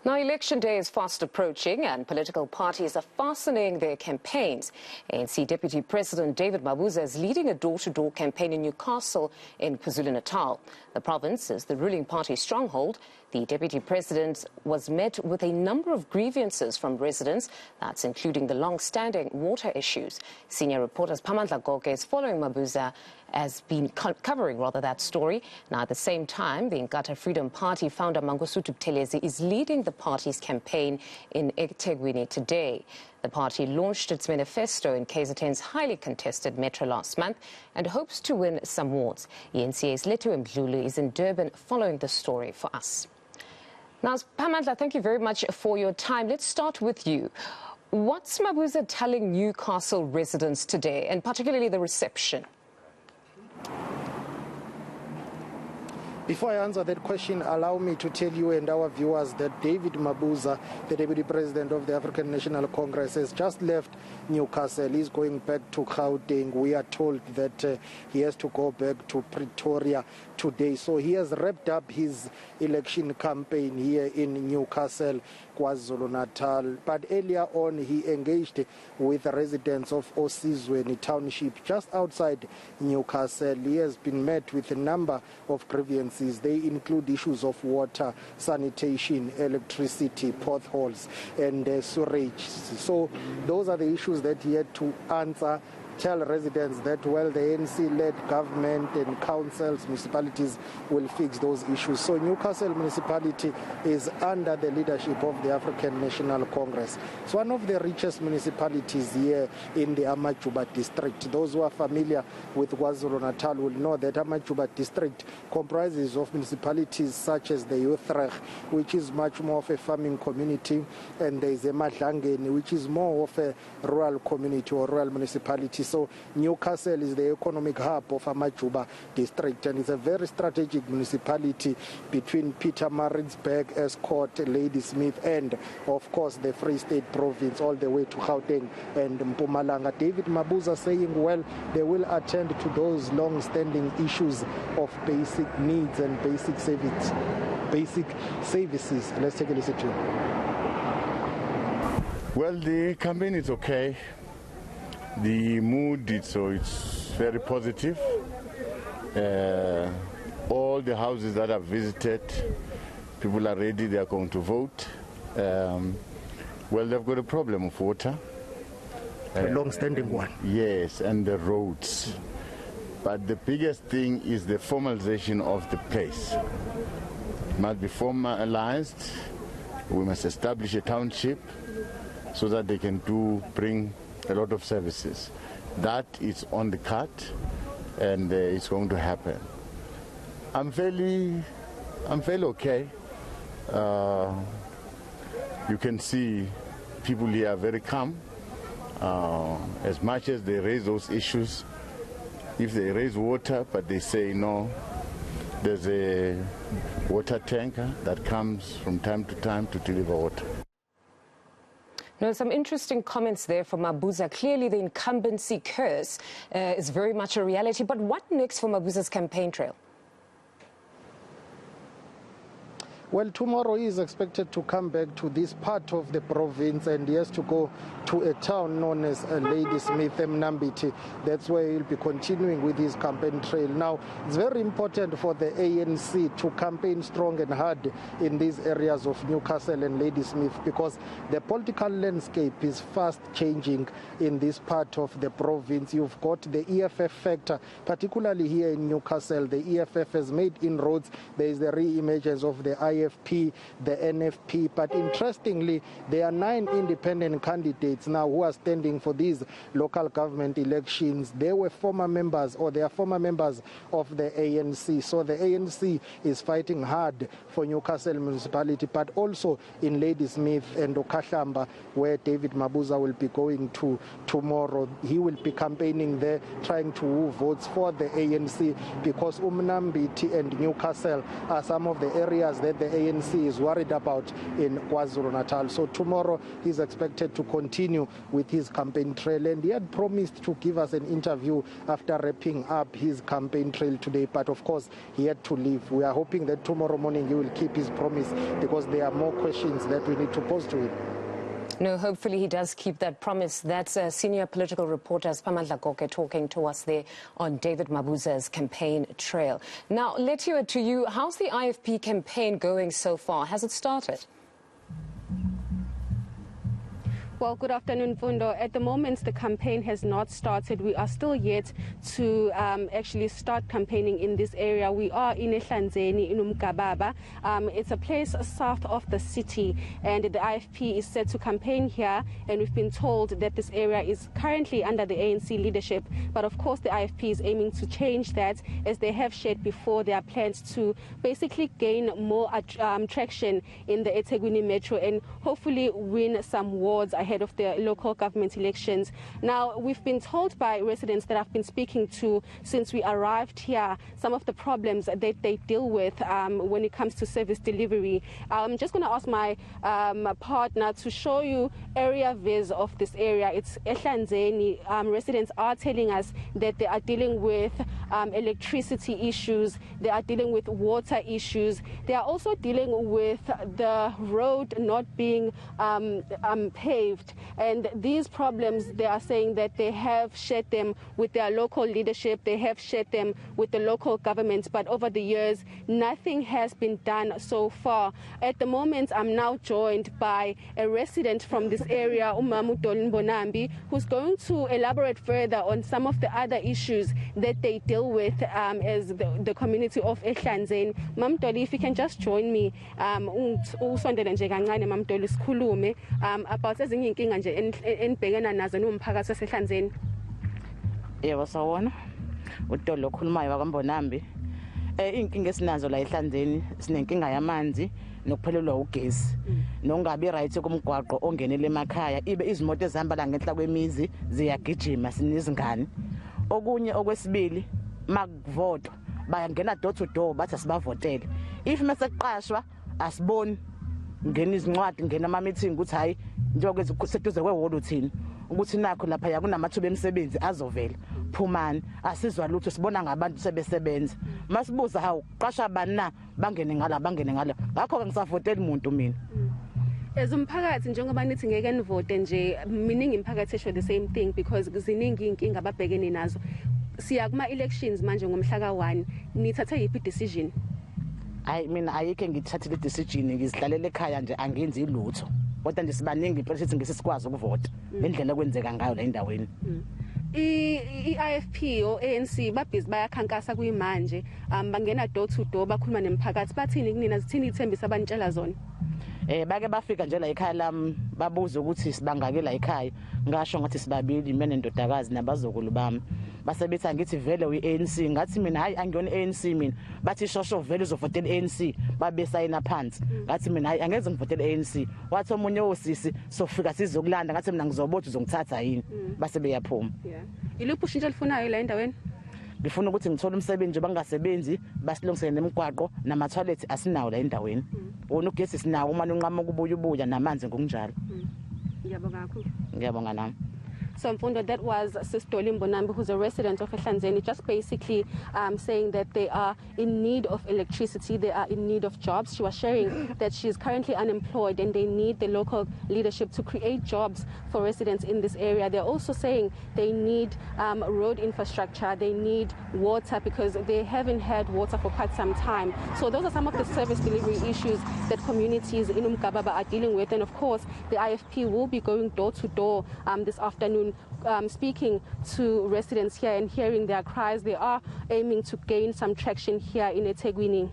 Now, election day is fast approaching and political parties are fastening their campaigns. ANC Deputy President David Mabuza is leading a door-to-door campaign in Newcastle in KwaZulu-Natal. The province is the ruling party stronghold. The Deputy President was met with a number of grievances from residents, that's including the long-standing water issues. Senior reporter Siphamandla Goge is following Mabuza, has been covering that story. Now, at the same time, the Inkatha Freedom Party founder Mangosuthu Buthelezi is leading the party's campaign in eThekwini today. The party launched its manifesto in KZN's highly contested metro last month and hopes to win some wards. eNCA's Lethiwe Mdluli is in Durban following the story for us. Now, Siphamandla, thank you very much for your time. Let's start with you. What's Mabuza telling Newcastle residents today, and particularly the reception? Before I answer that question, allow me to tell you and our viewers that David Mabuza, the Deputy President of the African National Congress, has just left Newcastle. He's going back to Gauteng. We are told that he has to go back to Pretoria today. So he has wrapped up his election campaign here in Newcastle, KwaZulu-Natal. But earlier on, he engaged with residents of Osizweni Township just outside Newcastle. He has been met with a number of grievances. They include issues of water, sanitation, electricity, potholes, and sewerage. So those are the issues that he had to answer. Tell residents that, well, the ANC-led government and councils, municipalities will fix those issues. So Newcastle municipality is under the leadership of the African National Congress. It's one of the richest municipalities here in the Mabuza district. Those who are familiar with KwaZulu-Natal will know that Mabuza district comprises of municipalities such as the Uthrecht, which is much more of a farming community, and there is a Madlangeni, which is more of a rural community or rural municipality. So Newcastle is the economic hub of Mabuza district, and it's a very strategic municipality between Pietermaritzburg, Escort, Ladysmith, and of course the Free State province all the way to Gauteng and Mpumalanga. David Mabuza saying, well, they will attend to those long-standing issues of basic needs and basic services. Let's take a listen to him. Well, the campaign is okay. The mood, it's very positive. All the houses that I've visited, people are ready, they are going to vote. Well, they've got a problem of water. A long-standing one. Yes, and the roads. But the biggest thing is the formalization of the place. It must be formalized. We must establish a township so that they can bring a lot of services. That is on the card, and it's going to happen. I'm fairly okay. You can see people here are very calm. As much as they raise those issues, if they raise water, but they say no, there's a water tanker that comes from time to time to deliver water. Now, some interesting comments there from Mabuza. Clearly, the incumbency curse is very much a reality. But what next for Mabuza's campaign trail? Well, tomorrow he is expected to come back to this part of the province, and he has to go to a town known as Ladysmith, MBONAMBI. That's where he'll be continuing with his campaign trail. Now, it's very important for the ANC to campaign strong and hard in these areas of Newcastle and Ladysmith, because the political landscape is fast changing in this part of the province. You've got the EFF factor, particularly here in Newcastle. The EFF has made inroads. There is the re-emergence of the IFP, the NFP, but interestingly, there are 9 independent candidates now who are standing for these local government elections. They were former members, or they are former members of the ANC. So the ANC is fighting hard for Newcastle municipality, but also in Ladysmith and Okahlamba, where David Mabuza will be going to tomorrow. He will be campaigning there, trying to woo votes for the ANC, because MBONAMBI and Newcastle are some of the areas that the ANC is worried about in KwaZulu-Natal. So tomorrow he's expected to continue with his campaign trail, and he had promised to give us an interview after wrapping up his campaign trail today, but of course he had to leave. We are hoping that tomorrow morning he will keep his promise, because there are more questions that we need to pose to him. No, hopefully he does keep that promise. That's senior political reporter Siphamandla Goge talking to us there on David Mabuza's campaign trail. Now, Lethiwe, to you, how's the IFP campaign going so far? Has it started? Well, good afternoon, Fundo. At the moment, the campaign has not started. We are still yet to actually start campaigning in this area. We are in eHlanzeni, in Umgababa. It's a place south of the city, and the IFP is set to campaign here. And we've been told that this area is currently under the ANC leadership. But of course, the IFP is aiming to change that, as they have shared before their plans to basically gain more traction in the eThekwini metro and hopefully win some wards ahead of the local government elections. Now, we've been told by residents that I've been speaking to since we arrived here some of the problems that they deal with when it comes to service delivery. I'm just going to ask my partner to show you area viz of this area. It's eHlanzeni. Residents are telling us that they are dealing with electricity issues, they are dealing with water issues, they are also dealing with the road not being paved. And these problems, they are saying that they have shared them with their local leadership, they have shared them with the local governments, but over the years, nothing has been done so far. At the moment, I'm now joined by a resident from this area, Mdluli MBONAMBI, who's going to elaborate further on some of the other issues that they deal with as the community of eHlanzeni. Mdluli, if you can just join me, about inkinga nje enibhekana nazo nomphakathi waseHlanzeni. Yebo sawona. Udolo okhulumayo wakwaMbonambi. Inkinga esinazo la eHlanzeni sinenkinga yamanzi nokuphelelwa ugesi. Nongabi right kumgwaqo ongenele emakhaya ibe izimoto ezihamba la ngenhla kwemizi ziyagijima sinizingane. Okunye okwesibili makuvotwa bayangena door to door bathi asibavotele. If mesekuqashwa asiboni ngena izincwadi ngena ama meeting ukuthi hayi njengoba seduze kwewall uthini ukuthi nakho lapha yakunamathuba emisebenzi azovela phumani asizwa lutho sibona ngabantu sebesebenza masibuza hawu qasha abani na bangene ngala ngakho ke ngisavotela umuntu mina. Umphakathi njengoba nithi ngeke nivote nje, miningi imphakathi esho the same thing because ziningi inkinga ababhekene nazo. Siya kuma elections manje ngomhla ka1, nithatha yiphi decision? Hayi mina ayike ngithathile decision ngizidlalela ekhaya nje angenzi ilutho. Kodwa nje sibaningi ipresithi ngesikwazi ukuvota ngendlela kwenzeka ngayo la endaweni. IFP o ANC babhizi bayakhankasa kuyimanje bangena door to door bakhuluma nemphakathi bathini kunina zithini ithembisa abanitshela zona? Bake bafika nje la ekhaya lami babuza ukuthi sibangake la ekhaya ngasho ngathi sibabili mina nendodakazi nabazukulu bami base bethi angithi vele uyi-ANC ngathi mina hayi angiyona ANC mina bathi shosho vele uzovotela ANC babe sayina phansi ngathi mina hayi angeze ngivotele ANC wathi omunye wosisi sofika sizokulanda ngathi mina ngizobotha uzongithatha yini base beyaphuma. Iluphi ushintsho lifunayo la endaweni? Ngifuna ukuthi ngithole umsebenzi nje bangasebenzi basilungisele nemigwaqo nama toilet asinawo la endaweni. Wona ugesi sinawo uma unqama ukubuya namanzi ngokunjalo. Ngiyabonga kakhulu. Ngiyabonga nami. So Mfundo, that was Sis DOLLY MBONAMBI, who's a resident of eHlanzeni, just basically saying that they are in need of electricity, they are in need of jobs. She was sharing that she is currently unemployed and they need the local leadership to create jobs for residents in this area. They're also saying they need road infrastructure, they need water because they haven't had water for quite some time. So those are some of the service delivery issues that communities in Umgababa are dealing with. And of course, the IFP will be going door to door this afternoon, speaking to residents here and hearing their cries. They are aiming to gain some traction here in eThekwini.